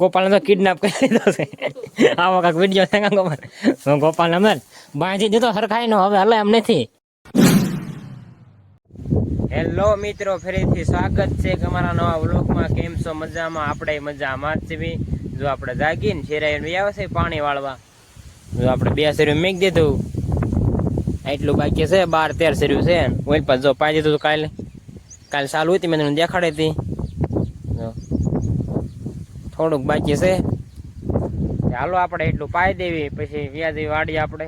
ગોપાલને તો કિડનેપ કરી લીધો છે આવો કાંક વિડીયો છે ગોપાલ ગોપાલને અમને બાંધી દીધો હરખાઈ નો હવે હલે એમ નથી. હેલો મિત્રો, ફરીથી સ્વાગત છે અમારા નવા વ્લોગમાં. કેમ છો? મજામાં? આપણે મજામાં જ છીએ. જો આપણે જાગીને શેરાઈ આવે છે પાણી વાળવા. જો આપણે 2 શેરીઓ મેક દીધું, એટલું બાકી છે. 12-13 શેરીઓ છે. ઓઇલ પર જો પાઈ દીધું કાલે ચાલુ હતી, મેં તમને દેખાડી હતી. થોડુંક બાકી છે. હાલો આપણે એટલું પાઈ દેવી, પછી વ્યાજી વાડી આપણે.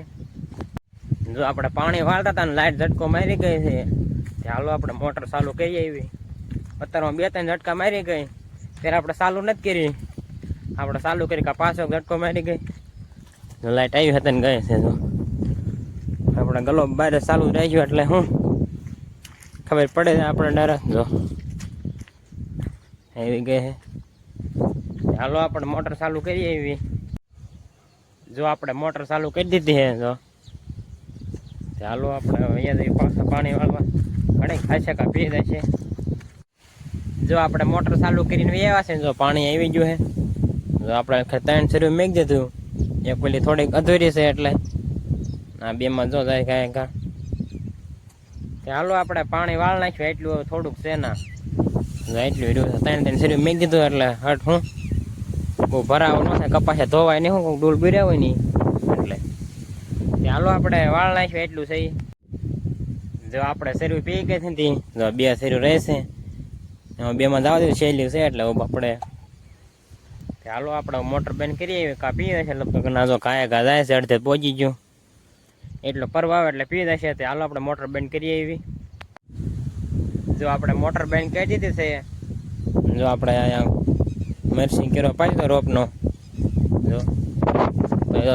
જો આપણે પાણી વાળતા હતા ને લાઈટ ઝટકો મારી ગઈ છે. હાલો આપણે મોટર ચાલુ કરી આવી. અત્યારમાં 2-3 ઝટકા મારી ગઈ, ત્યારે આપણે ચાલુ નથી કરી. આપણે ચાલુ કરી કે પાછો ઝટકો મારી ગઈ, લાઈટ આવી હતી ને ગઈ છે. જો આપણે ગલો બહાર ચાલુ રહી ગયો એટલે શું ખબર પડે છે આપણે ડર. જો આવી ગઈ છે. હાલો આપણે મોટર ચાલુ કરી આવી. જો આપણે મોટર ચાલુ કરી દીધી છે. જો હાલો આપણે અહીંયા પાછા પાણી વાળવા ઘણી ખાસે કા પી જાય છે. જો આપણે મોટર ચાલુ કરીને આવ્યા છે. જો પાણી આવી ગયું છે. જો આપણે 3 શેરીઓ મેક દીધું. એક પેલી થોડીક અધૂરી છે એટલે આ 2માં જો જાય કાંઈ કાં. હાલો આપણે પાણી વાળ નાખ્યું, એટલું થોડુંક છે ના. એટલું રહ્યું 3 શેરીઓ મેક દીધું એટલે હટ હું બહુ ભરાવો ન થાય, કપાસે ધોવાય નહીં, હું ડૂલ બિર્યા હોય નહીં એટલે. હાલો આપણે વાળ નાખ્યું એટલું છે. જો આપણે શેરીઓ પી ગઈ હતી, જો 2 શેરીઓ રહેશે, એમાં 2માં જવા દઉં સહેલી છે એટલે આપણે. હાલો આપણે મોટર બંધ કરીએ કા પી જશે લગભગ. ના જો કાંઈ ઘા જાય છે, અડધે પહોંચી ગયું એટલો પરવા આવે એટલે પી જશે. તો હાલો આપણે મોટર બંધ કરીએ એવી. જો આપણે મોટર બંધ કરી દીધી છે. જો આપણે અહીંયા મરસી કેરો પાડી દો રોપનો. જો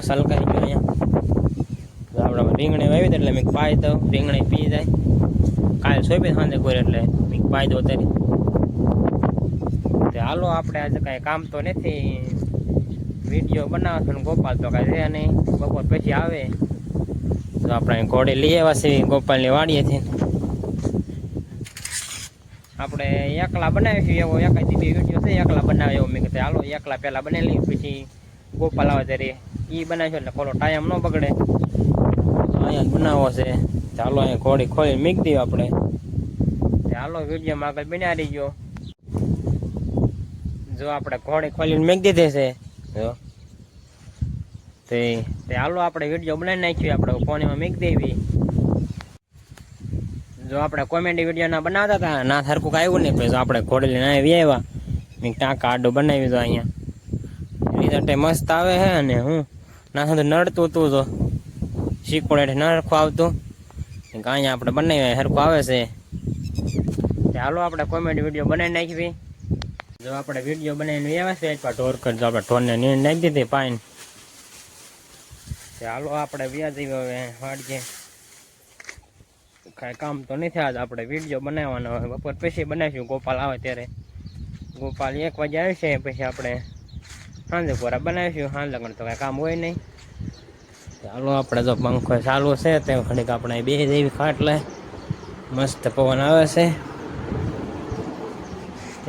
સલકાઈ ગયો અહીંયા. જો આપણે રીંગણી વાવી દે એટલે મેં પાઈ દઉં, રીંગણી પી જાય. કાલે સોંપી સાંજે કોઈ એટલે મેં પાઈ દઉં અત્યારે. હાલો આપણે આજે કાંઈ કામ તો નથી, વિડીયો બનાવશો ને ગોપાલ તો કાંઈ છે નહીં, બપોર પછી આવે. તો આપણે ઘોડે લઈ આવ્યા છીએ ગોપાલની વાડીએથી. આપણે એકલા બનાવીશું એવો એકાદ વિડીયો છે એકલા બનાવે એવો. મેં કીધું હાલો એકલા પહેલાં બનાવી લઈએ, પછી ગોપાલ આવે ત્યારે એ બનાવીશું એટલે ખોલો ટાઈમ ન બગડે. અહીંયા જ બનાવો છે. ચાલો અહીંયા ઘોડી ખોલી મૂકી દઈએ આપણે. હાલો વિડીયોમાં આગળ બન્યા રહી ગયો. જો આપણે ઘોડી ખોલીને મેક દીધી છે. જો તે હાલો આપણે વિડીયો બનાવી નાખ્યું, આપણે ફોનમાં મેક દેવી. જો આપણે કોમેડી વિડીયો ના બનાવતા હતા ના સરખું કાંઈ આવ્યું નહીં, પછી આપણે ઘોડી લઈને આવી આવ્યા. મેં ટાંકા આડો બનાવી દો અહીંયા. રિઝલ્ટ મસ્ત આવે છે. અને હું ના સાથે નડતું હતું તો શીખોડે ન સરખું આવતું, અહીંયા આપણે બનાવી સરખું આવે છે. હાલો આપણે કોમેડી વિડીયો બનાવી નાખવી. જો આપણે વિડીયો બનાવીને આવ્યા છે એકવાર ઢોર કરજો. આપણે ઢોરને નીણ નાખી દીધી પાણી. હાલો આપણે વ્યાજી હવે વાડીએ. કાંઈ કામ તો નથી આજ, આપણે વિડીયો બનાવવાનો હવે બપોર પછી બનાવીશું. ગોપાલ આવે ત્યારે. ગોપાલ 1 વાગે આવશે, પછી આપણે સાંજે પૂરા બનાવીશું. સાંજ લગન તો કાંઈ કામ હોય નહીં. ચાલો આપણે જો પંખો ચાલુ છે તે ઘડીક આપણે 2 જેવી ખાટલે મસ્ત પવન આવે છે.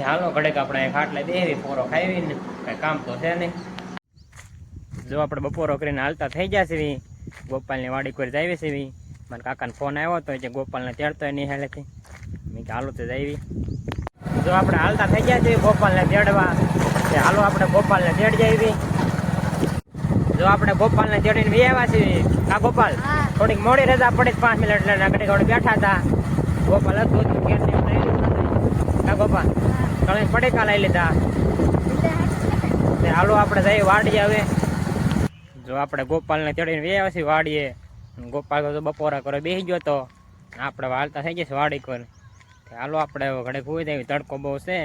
હાલો ઘડીક આપણે ખાટલે દેવી પોરો ખાવીને, કાંઈ કામ તો છે નહીં. જો આપણે બપોરો કરીને હાલતા થઈ ગયા છે. ગોપાલની વાડી કોઈ જાવી છે. મારા કાકાને ફોન આવ્યો હતો જે ગોપાલને તેડતો નહીં હેલેથી. મેં હાલો તો જાવી. જો આપણે હાલતા થઈ ગયા છે ગોપાલને તેડવા. હાલો આપણે ગોપાલને તેડ જાવી. જો આપણે ગોપાલને તેડીને વી આવ્યા છીએ. કા ગોપાલ થોડીક મોડી રજા પડી 5 મિનિટ એટલે ઘડી ઘડી બેઠા હતા. ગોપાલ હતું કા ગોપાલ કળી પડીકા લઈ લીધા. હાલો આપણે જઈએ વાડીએ હવે. જો આપણે ગોપાલને તેડીને વી આવ્યા છીએ વાડીએ. ગોપાલ તો બપોરા કરે બેસી ગયો તો આપણે વાળતા થઈ ગયા છે વાડી પર. હાલો આપણે ઘડે ખુઈ દેવી, તડકો બહુ છે.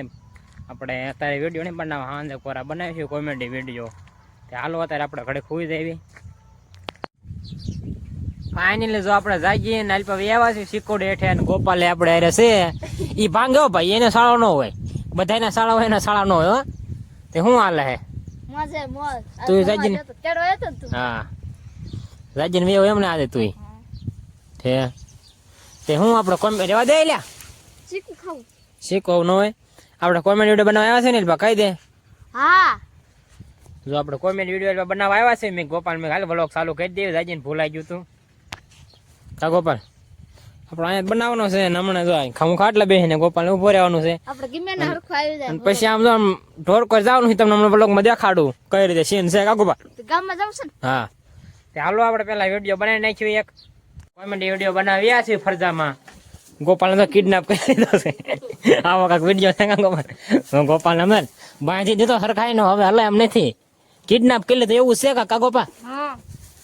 આપણે અત્યારે વિડીયો નહીં બનાવવા, સાંજે કોરા બનાવીશું કોમેડી વિડીયો. હાલો અત્યારે આપણે ઘડે ખુઈ દેવી. ફાઇનલી જો આપણે જાગીએ ને અલ્પા આવ્યા છે સિકોડ હેઠે. અને ગોપાલે આપણે અરે છે એ ભાંગ્યો ભાઈ, એને શાળો ન હોય, બધાના શાળા હોય એના શાળા ન હોય. તે શું હાલે હે તું જાગીને? હા રાજ્ય ને એમને આજે તું તે હું આપણે કોમેડી રેવા દે લ્યા શીખવું ન હોય. આપણે કોમેડી વિડીયો બનાવવા આવ્યા છે ને કહી દે. હા જો આપણે કોમેડી વિડીયો બનાવવા આવ્યા છે મેં ગોપાલ મેં હાલ વ્લોગ ચાલુ કરી દઈએ જાજીને ભૂલાઈ ગયું તું કા ગોપાલ આપણે અહીંયા બનાવવાનો છે ને હમણાં જો ખાવું ખાટલા બેસીને ગોપાલને ઊભો રહેવાનું છે આપણે ગમે ને હરખું આવી જાય અને પછી આમ જો આમ ઢોર કોઈ જવાનું છે તમને હમણાં વ્લોગમાં દેખાડું કઈ રીતે સીન છે કા ગોપાલ તો ગામમાં જાવ છે ને હા તે હાલો આપણે પેલા વિડીયો બનાવી નાખ્યું એક કોમેડી વિડીયો બનાવ્યા છે ફરજામાં ગોપાલને તો કિડનેપ કરી દીધો છે આવો કાંક વિડીયો છે કા ગોપાલ ગોપાલને અમે બાંધી દીધો હરખાઈ નો હવે હલે એમ નથી કિડનેપ કરી લીધો એવું છે કા ગોપાલ હા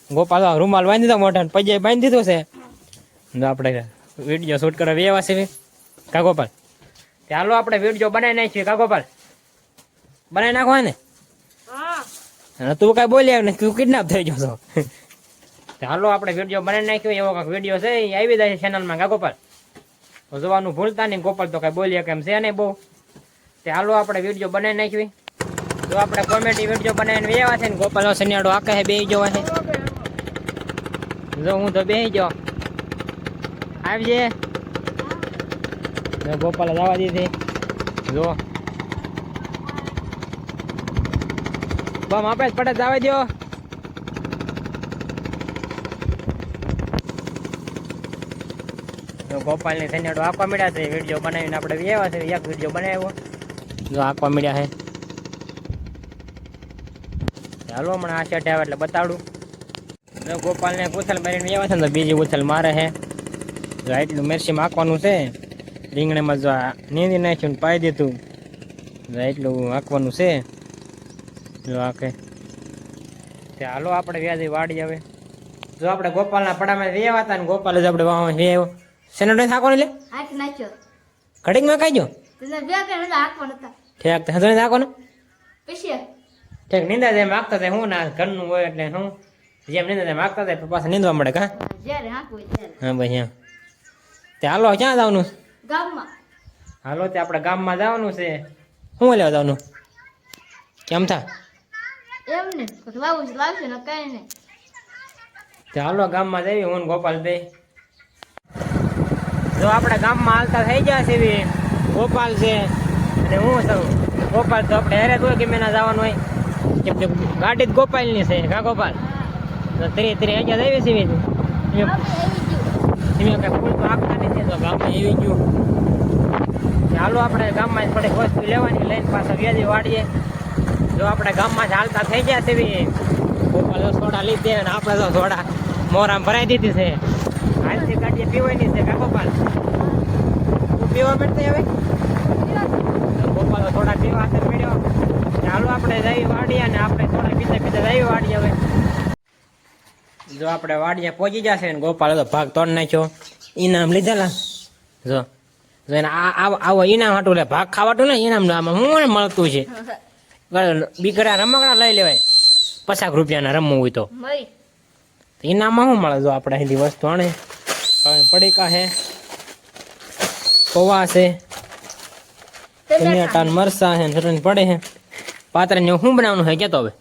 ગોપાલ રૂમાલ બાંધી દીધો મોઢા પૈયે બાંધી દીધો છે જો આપણે વિડીયો શૂટ કરવા વ્યવા છે કા ગોપાલ ચાલો આપણે વિડીયો બનાવી નાખીએ કા ગોપાલ બનાવી નાખો ને હા તું કઈ બોલ્યા ને તું કિડનેપ થઈ ગયો છો ચાલો આપણે વિડીયો બનાવી નાખ્યો એવો કાંઈક વિડીયો છે એ આવી જાય ચેનલમાં કા ગોપાલ તો જોવાનું ભૂલતા નહીં ગોપાલ તો કઈ બોલ્યા કેમ છે નહીં બહુ તે હાલો આપણે વિડીયો બનાવી નાખ્યું જો આપણે કોમેડી વિડીયો બનાવીને વ્યવા છે ને ગોપાલ સનિયાડો આખે બેસી જવા છે જો હું તો બેસી ગયો આવજે ગોપાલ જવા દીધી જો બમ આપણે જ પડે જવા દો ગોપાલ ની સનેડો આખવા મળ્યા છે વિડીયો બનાવીને આપણે વ્યવા છે એક વિડીયો બનાવ્યો જો આખવા મળ્યા છે ચાલો હમણાં આ સેટ આવે એટલે બતાડું જો ગોપાલ ને ઉથલ મારીને વ્યવા છે ને તો બીજી ઉથલ મારે છે જો એટલું મેરસી માખવાનું છે રીંગણીમાં જો નીંદી નાખ્યું ને પાઈ દીધું જો એટલું આંકવાનું છે જો આખે તે હાલો આપણે વ્યાજી વાડી આવે જો આપણે ગોપાલના પડામાં વ્યવા હતા ને ગોપાલ જ આપણે વાહ વ્યવ સેનેટો થાકો ને લે હાથ નાખ્યો ઘડીકમાં ખાઈ ગયો તને બે કે નતા હાકવા નતા ઠેક તો હજુ થાકો ને પછી ઠેક નીંદા જેમ માગતા હતા હું ના ઘરનું હોય એટલે હું જેમ નીંદા જેમ માગતા હતા પાછા નીંદવા મળે કા જ્યારે હાકવું ત્યારે હા ભાઈ હા તે હાલો ક્યાં જવાનું ગામમાં હાલો તે આપણે ગામમાં જવાનું છે શું લેવા જવાનું કેમ થા એમ ને પછી વાવું છે લાવશે ને કઈ નહીં તે હાલો ગામમાં જઈએ હું ને ગોપાલ બે જો આપણે ગામમાં હાલતા થઈ ગયા છે એવી ગોપાલ છે અને હું છું ગોપાલ તો આપણે હેરે હોય કે મેના જવાનું હોય કેમ કે ગાડી જ ગોપાલની છે કા ગોપાલ તો તરી અહીંયા જ આવી છે એવી કઈ ફૂલ તો આપતા નથી તો ગામમાં એવી ગયું હાલો આપણે ગામમાં થોડીક વસ્તુ લેવાની લઈને પાછા વ્યાજી વાડીએ જો આપણે ગામમાં જ હાલતા થઈ ગયા છે એવી ગોપાલ સોડા લીધી અને આપણે તો સોડા મોરામાં ભરાઈ દીધી છે હાલથી ગાડીએ પીવાની છે કા ગોપાલ તું પીવા મળતી હવે ગોપાલ થોડા પીવા હાથે પડ્યો ચાલો આપણે જઈ વાડીએ અને આપણે થોડા પીતા જઈ વાડીએ હવે જો આપણે વાડીએ પહોંચી જશે ને ગોપાલ તો ભાગ તોડ નાખ્યો ઇનામ લીધેલા જો એને આવો ઇનામ હાટું લે ભાગ ખાવાતું ને ઇનામ આમાં શું મળતું છે બીકરા રમકડા લઈ લેવાય 50 રૂપિયાના રમવું હોય તો મય ઇનામમાં શું મળે જો આપણે અહીંથી વસ્તુ આણે પડીકા છે પૌવા છે ટમેટા મરસા છે ચટણી પડે છે પાત્રા ને શું બનાવવાનું છે કેતો હવે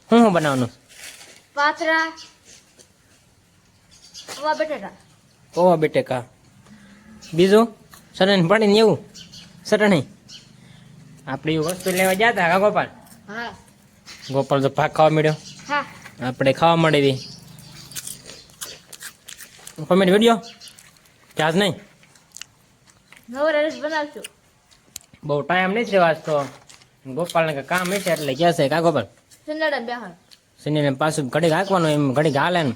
શું બનાવવાનું પાત્રા વા બટેટા પૌવા બટેકા બીજું ચટણી પડી ને એવું ચટણી આપણે એવું વસ્તુ લેવા ગયા હતા ગોપાલ હા ગોપાલ તો ભાગ ખાવા મળ્યો હા આપણે ખાવા મળેવી કોમેન્ટ વિડીયો ચાર્જ નહીં નવરાશ બનાવશું બહુ ટાઈમ નહીં છે વાંચતો ગોપાલને કંઈ કામ છે એટલે ક્યાં છે કા ગોપાલ સંડાડા બેહાર શનિને પાછું ઘડીક હાંકવાનું એમ ઘડીક હાલે ને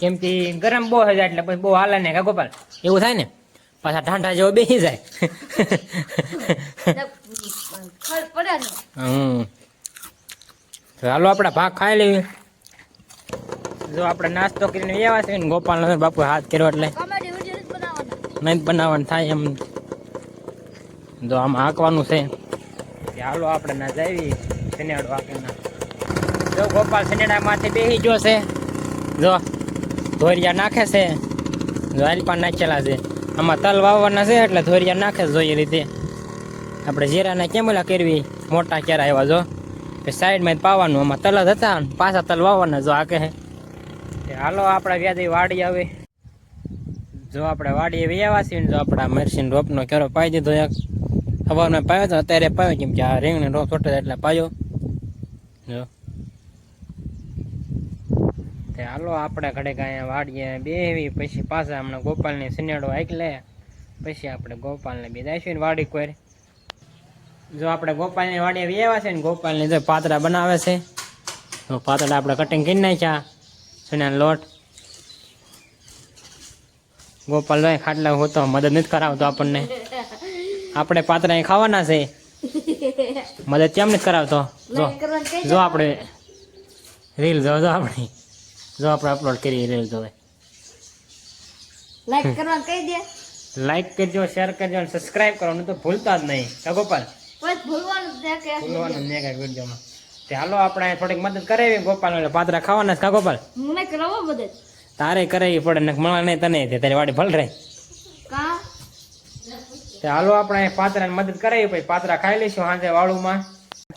કેમ કે ગરમ બહુ થઈ જાય એટલે પછી બહુ હાલે ને કા ગોપાલ એવું થાય ને પાછા ઠંડા જેવો બેસી જાય ખડ પડ્યા ને હાલો આપણે ભાગ ખાઈ લેવી જો આપણે નાસ્તો કરીને એવા છે ને ગોપાલ બાપુ હાથ કર્યો એટલે કોમેડી વિડિયો બનાવવાનો નહીં બનાવવાનું થાય એમ જો આમાં હાંકવાનું છે હાલો આપણે ના જાવી શનેડો હાંકીને જો ગોપાલ શનેડા માથે બેસી ગયો છે જો ધોરિયા નાખે છે જો આલપા નાખેલા છે આમાં તલ વાવવાના છે એટલે ધોરિયા નાખે જોઈએ રીતે આપણે જીરાના કેમેલા કરવી મોટા કેરા આવ્યા જો કે સાઈડમાં જ પાવાનું આમાં તલ જ હતા પાછા તલ વાવવાના જો આકે છે હાલો આપણે વ્યાધી વાડી આવે જો આપણે વાડીએ વ્યાવા છીએ ને જો આપણા મરસીન રોપનો કેરો પાઈ દીધો એક સવારમાં પાયો તો અત્યારે પાયો કેમ કે આ રીંગણી રોપ છોટે એટલે પાયો જો તે હાલો આપણે ઘડીક અહીંયા વાડીએ બેહવી, પછી પાછા હમણાં ગોપાલની સિનેડો આંક લે, પછી આપણે ગોપાલને બી દઈશું ને વાડી કોઈ. જો આપણે ગોપાલની વાડીએ વ્યવા છે ને, ગોપાલની જો પાતરા બનાવે છે. તો પાતળા આપણે કટિંગ કરી નાખ્યા ચણાનો લોટ. ગોપાલ ભાઈ ખાટલા હોતો મદદ નથી કરાવતો આપણને. આપણે પાતળા અહીં ખાવાના છે, મદદ કેમ નથી કરાવતો. જો જો આપણે રીલ જો આપણી જો આપણે અપલોડ કરીએ રીલ જોવે. લાઈક કરવાનું કહી દે. લાઈક કરજો, શેર કરજો અને સબસ્ક્રાઇબ કરવાનું તો ભૂલતા જ નહીં. કા ગોપાલ? બસ ભૂલવાનું જ છે કે ભૂલવાનું નહીં કાંઈ વિડીયોમાં. તે હાલો આપણે થોડીક મદદ કરાવી ગોપાલ, એટલે પાતરા ખાવાના છે. કા ગોપાલ? હું નહીં કરાવો બધે તારે કરાવી પડે ને મળવા નહીં તને, તારી વાડી ભલ રહે. કા તે હાલો આપણે પાતરાને મદદ કરાવી, પછી પાતરા ખાઈ લઈશું સાંજે વાળુમાં.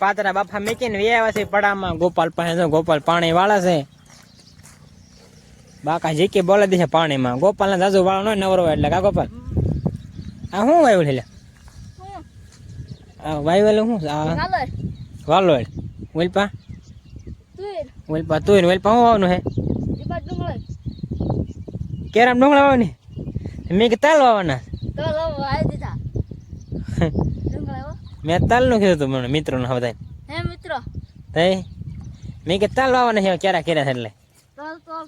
પાતરા બાફા મેકીને વ્યાવા છે પડામાં. ગોપાલ પાસે જો ગોપાલ પાણી વાળે છે. બાકા જીકી બોલે દે છે પાણીમાં. ગોપાલને જાજુ વાળો ન નવરો એટલે. કા ગોપાલ? આ શું વાવ્યું છે? આ વાવેલું શું? આ કાલર વાલોડ ઓલપા તુર ઓલપા તું ઓલપા શું વાવવાનું હે? દીપા ડુંગળી કેરામ ડુંગળા વાવવાની? મેં કે તાલ વાવવાના. તો લો આવી દીધા ડુંગળી હો. મેં તાલનું કીધું તું મને મિત્રોને બધા. હે મિત્રો તઈ મેં કે તાલ વાવવાના છે કેરા કેરા છે એટલે. તો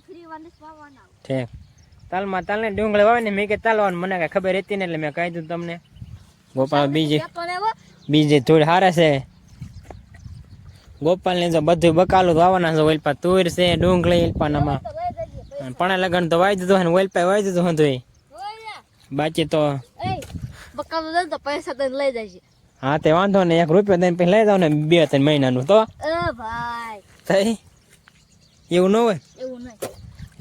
ફ્રી વાંદસ પાવાના ઠીક. તાલમાં તાલને ડુંગળી વાવે ને મેં કે તાલ વાવવાનું મને કાંઈ ખબર હતી ને એટલે મેં કહી દીધું તમને. ગોપાલ બીજે થોડી હારે છે. ગોપાલને જો બધું બકાલું વાવવાના છે. ઓલપા તુર છે, ડુંગળી ઓલપાનામાં પણ લગન તો વાવી દીધું ને ઓલપા વાવી દીધું હતું. બાકી તો બકાલો દે તો પૈસા તને લઈ જાય છે. હા તે વાંધો ને, 1 રૂપિયો દઈને પછી લઈ જાવ ને 2-3 મહિનાનું તો ભાઈ થઈ એવું ન હોય. એવું નહીં.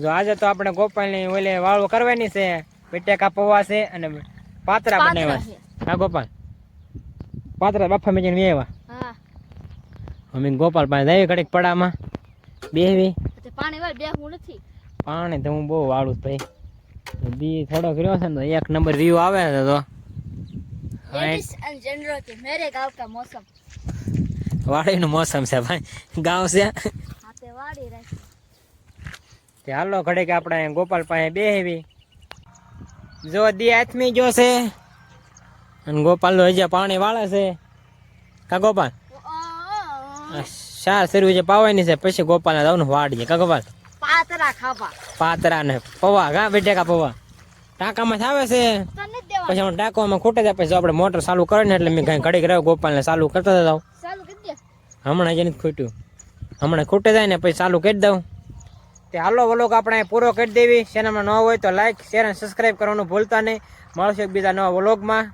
જો આજે તો આપણે ગોપાલની ઓલે વાળો કરવાની છે, બટેકા પૌવા છે અને પાતરા બનાવ્યા છે. હા ગોપાલ, પાતરા બાફા મેં આવ્યા. હા અમે ગોપાલ પાસે જઈએ ઘડીક પડામાં બેહવી. તે પાણી વાળ બે હું નથી. પાણી તો હું બહુ વાળું ભાઈ. દી થોડોક રહ્યો છે ને તો 1 નંબર વ્યૂ આવે છે. તો लेडीज एंड जनरल के मेरे गांव का मौसम વાડીનું મોસમ છે ભાઈ, ગાંવ છે. हाथे वाड़ी रहती તે હાલો ઘડીક આપણે ગોપાલ પાસે બેહવી. જો દી આથમી ગયો છે અને ગોપાલ હજી પાણી વાળે છે. કા ગોપાલ? શાર શરૂ જે પાવાની છે, પછી ગોપાલ ને જવાનું વાડીએ. કા ગોપાલ? पातरा खावा પાતરા ને પૌવા. કા બટેકા પૌવા ટાંકામાં આવે છે. तने देवा પછી હું ટાંકામાં ખૂટે જાય, પછી આપણે મોટર ચાલુ કરે ને એટલે મેં કઈ ઘડીક રહ્યો ગોપાલ ને ચાલુ કરતા જાવ. चालू कर दे. હમણાં જ નથી ખૂટ્યું, હમણાં ખૂટે જાય ને પછી ચાલુ કરી દઉં. તે હાલો વ્લોગ આપણે પૂરો કરી દેવી. ચેનલમાં ન હોય તો લાઈક, શેર અને સબસ્ક્રાઈબ કરવાનું ભૂલતા નહીં. મળશે એક બીજા નવા વ્લોગમાં.